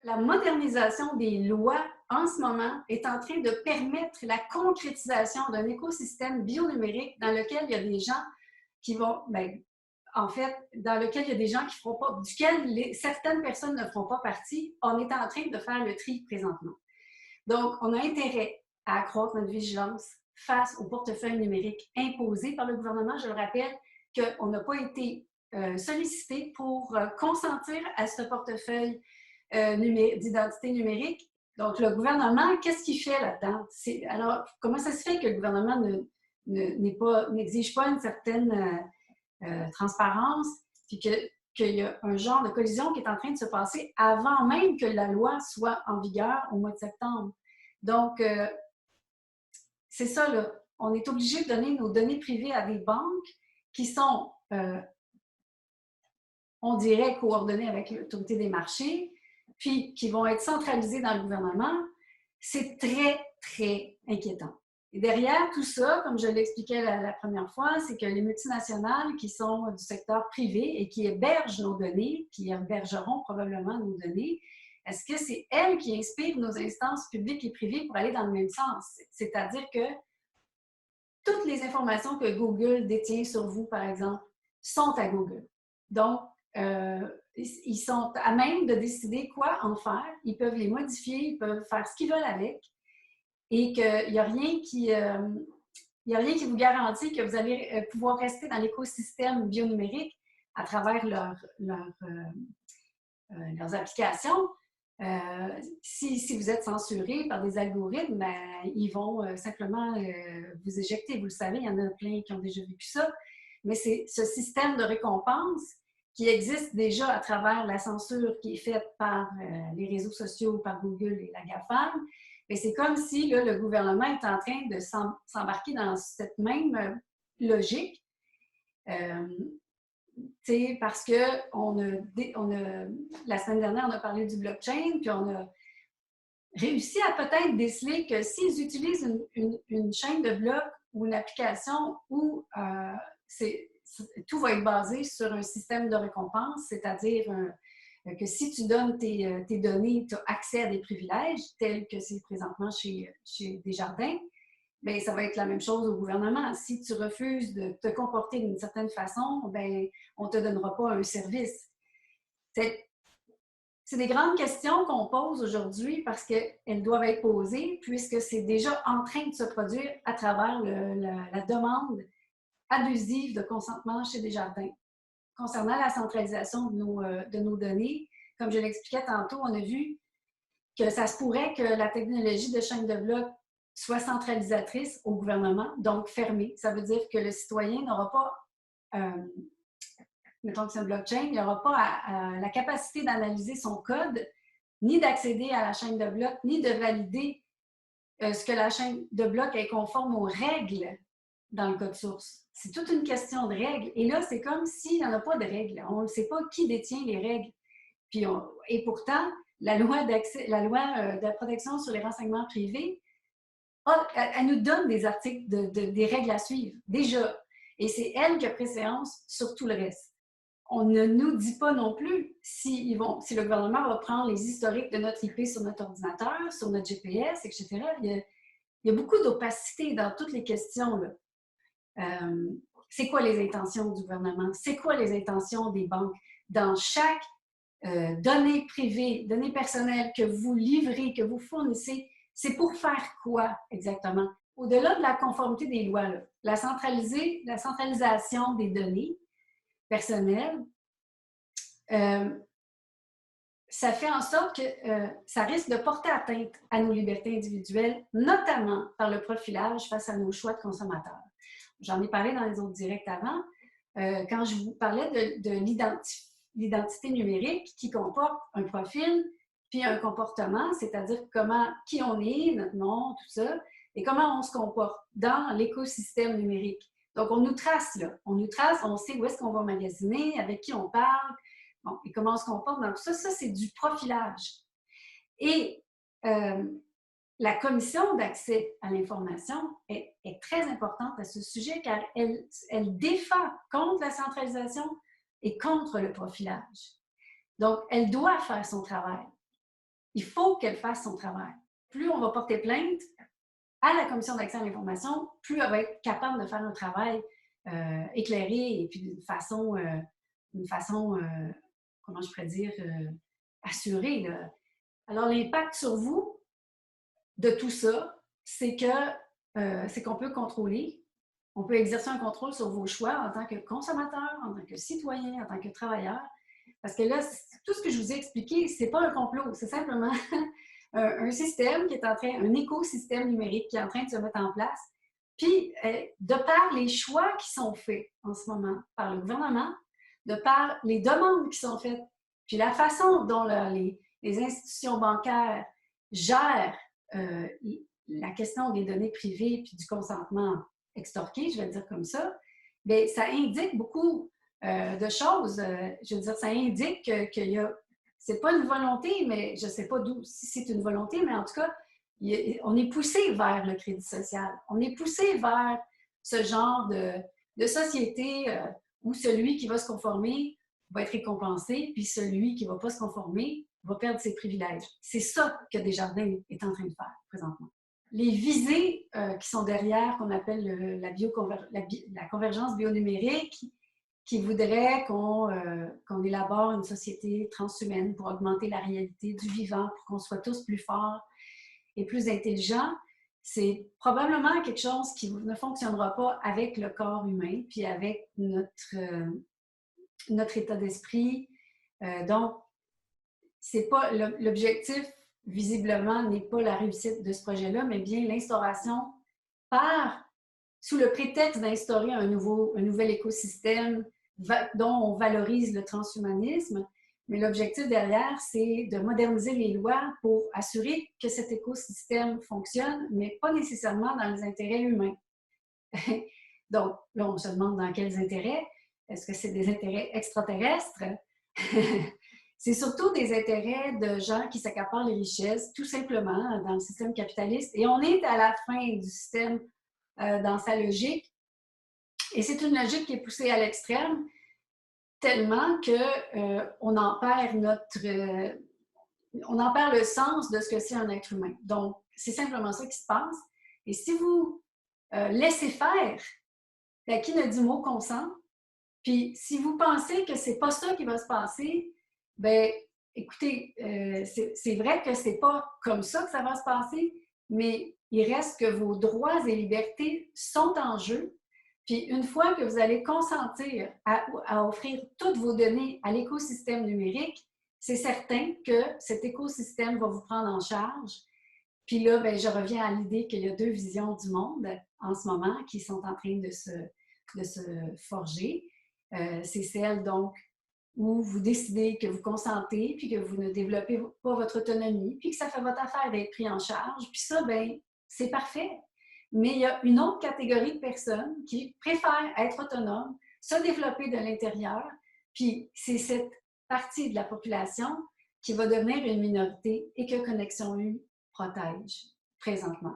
La modernisation des lois en ce moment est en train de permettre la concrétisation d'un écosystème bionumérique dans lequel il y a des gens qui vont, en fait, dans lequel il y a des gens qui feront pas, duquel certaines personnes ne feront pas partie. On est en train de faire le tri présentement. Donc, on a intérêt à accroître notre vigilance face au portefeuille numérique imposé par le gouvernement. Je le rappelle qu'on n'a pas été sollicité pour consentir à ce portefeuille d'identité numérique. Donc, le gouvernement, qu'est-ce qu'il fait là-dedans? Alors, comment ça se fait que le gouvernement n'exige pas une certaine transparence, puis qu'il y a un genre de collision qui est en train de se passer avant même que la loi soit en vigueur au mois de septembre. Donc, c'est ça, là. On est obligé de donner nos données privées à des banques qui sont, on dirait, coordonnées avec l'autorité des marchés, puis qui vont être centralisées dans le gouvernement. C'est très, très inquiétant. Et derrière tout ça, comme je l'expliquais la première fois, c'est que les multinationales qui sont du secteur privé et qui hébergent nos données, qui hébergeront probablement nos données, est-ce que c'est elles qui inspirent nos instances publiques et privées pour aller dans le même sens? C'est-à-dire que toutes les informations que Google détient sur vous, par exemple, sont à Google. Donc, ils sont à même de décider quoi en faire. Ils peuvent les modifier, ils peuvent faire ce qu'ils veulent avec. Et qu'il n'y a rien qui... il n'y a rien qui vous garantit que vous allez pouvoir rester dans l'écosystème bionumérique à travers leurs applications. Si vous êtes censuré par des algorithmes, ben, ils vont simplement vous éjecter. Vous le savez, il y en a plein qui ont déjà vécu ça. Mais c'est ce système de récompense qui existe déjà à travers la censure qui est faite par les réseaux sociaux, par Google et la GAFAM. Mais c'est comme si là, le gouvernement est en train de s'embarquer dans cette même logique. Parce que la semaine dernière, on a parlé du blockchain, puis on a réussi à peut-être déceler que s'ils utilisent une chaîne de blocs ou une application où tout va être basé sur un système de récompense, c'est-à-dire que si tu donnes tes données, tu as accès à des privilèges, tels que c'est présentement chez Desjardins, bien, ça va être la même chose au gouvernement. Si tu refuses de te comporter d'une certaine façon, bien, on ne te donnera pas un service. C'est des grandes questions qu'on pose aujourd'hui parce qu'elles doivent être posées puisque c'est déjà en train de se produire à travers la demande abusive de consentement chez Desjardins. Concernant la centralisation de nos données, comme je l'expliquais tantôt, on a vu que ça se pourrait que la technologie de chaîne de blocs soit centralisatrice au gouvernement, donc fermée. Ça veut dire que le citoyen n'aura pas, mettons que c'est une blockchain, il n'aura pas la capacité d'analyser son code, ni d'accéder à la chaîne de blocs, ni de valider ce que la chaîne de blocs est conforme aux règles dans le code source. C'est toute une question de règles. Et là, c'est comme s'il n'y en a pas de règles. On ne sait pas qui détient les règles. Et pourtant, la loi de la protection sur les renseignements privés, elle nous donne des articles, des règles à suivre, déjà. Et c'est elle qui a préséance sur tout le reste. On ne nous dit pas non plus si le gouvernement va prendre les historiques de notre IP sur notre ordinateur, sur notre GPS, etc. Il y a beaucoup d'opacité dans toutes les questions, là. C'est quoi les intentions du gouvernement? C'est quoi les intentions des banques? Dans chaque données privées, données personnelles que vous livrez, que vous fournissez, c'est pour faire quoi exactement? Au-delà de la conformité des lois, là, la centralisation des données personnelles, ça fait en sorte que ça risque de porter atteinte à nos libertés individuelles, notamment par le profilage face à nos choix de consommateurs. J'en ai parlé dans les autres directs avant, quand je vous parlais de l'identité numérique qui comporte un profil puis un comportement, c'est-à-dire qui on est, notre nom, tout ça, et comment on se comporte dans l'écosystème numérique. Donc, on nous trace, là. On nous trace, on sait où est-ce qu'on va magasiner, avec qui on parle, bon, et comment on se comporte dans tout ça. Ça, c'est du profilage. Et la commission d'accès à l'information est très importante à ce sujet car elle défend contre la centralisation et contre le profilage. Donc, elle doit faire son travail. il faut qu'elle fasse son travail. Plus on va porter plainte à la Commission d'accès à l'information, plus elle va être capable de faire un travail éclairé et puis d'une façon comment je pourrais dire, assurée. Là. Alors, l'impact sur vous de tout ça, c'est qu'on peut contrôler, on peut exercer un contrôle sur vos choix en tant que consommateur, en tant que citoyen, en tant que travailleur. Parce que là, tout ce que je vous ai expliqué, c'est pas un complot, c'est simplement un système qui est en train, un écosystème numérique qui est en train de se mettre en place. Puis, de par les choix qui sont faits en ce moment par le gouvernement, de par les demandes qui sont faites, puis la façon dont les institutions bancaires gèrent la question des données privées puis du consentement extorqué, je vais le dire comme ça, bien, ça indique beaucoup de choses. Je veux dire, ça indique qu'il y a, c'est pas une volonté, mais je sais pas d'où, si c'est une volonté, mais en tout cas, on est poussé vers le crédit social. On est poussé vers ce genre de société où celui qui va se conformer va être récompensé, puis celui qui ne va pas se conformer va perdre ses privilèges. C'est ça que Desjardins est en train de faire présentement. Les visées qui sont derrière, qu'on appelle la convergence bionumérique, qui voudrait qu'on élabore une société transhumaine pour augmenter la réalité du vivant, pour qu'on soit tous plus forts et plus intelligents, c'est probablement quelque chose qui ne fonctionnera pas avec le corps humain, puis avec notre état d'esprit. Donc, c'est pas l'objectif, visiblement, n'est pas la réussite de ce projet-là, mais bien l'instauration sous le prétexte d'instaurer un nouvel écosystème dont on valorise le transhumanisme. Mais l'objectif derrière, c'est de moderniser les lois pour assurer que cet écosystème fonctionne, mais pas nécessairement dans les intérêts humains. Donc, là, on se demande dans quels intérêts. Est-ce que c'est des intérêts extraterrestres? C'est surtout des intérêts de gens qui s'accaparent les richesses, tout simplement, dans le système capitaliste. Et on est à la fin du système dans sa logique. Et c'est une logique qui est poussée à l'extrême, tellement qu'on en perd on en perd le sens de ce que c'est un être humain. Donc, c'est simplement ça qui se passe. Et si vous laissez faire, bien, qui ne dit mot consent, puis si vous pensez que c'est pas ça qui va se passer, bien, écoutez, c'est vrai que c'est pas comme ça que ça va se passer, mais il reste que vos droits et libertés sont en jeu. Puis une fois que vous allez consentir à offrir toutes vos données à l'écosystème numérique, c'est certain que cet écosystème va vous prendre en charge. Puis là, bien, je reviens à l'idée qu'il y a deux visions du monde en ce moment qui sont en train de se forger. C'est celle, donc, où vous décidez que vous consentez, puis que vous ne développez pas votre autonomie, puis que ça fait votre affaire d'être pris en charge. Puis ça, bien, c'est parfait. Mais il y a une autre catégorie de personnes qui préfèrent être autonomes, se développer de l'intérieur, puis c'est cette partie de la population qui va devenir une minorité et que Connexion U protège présentement.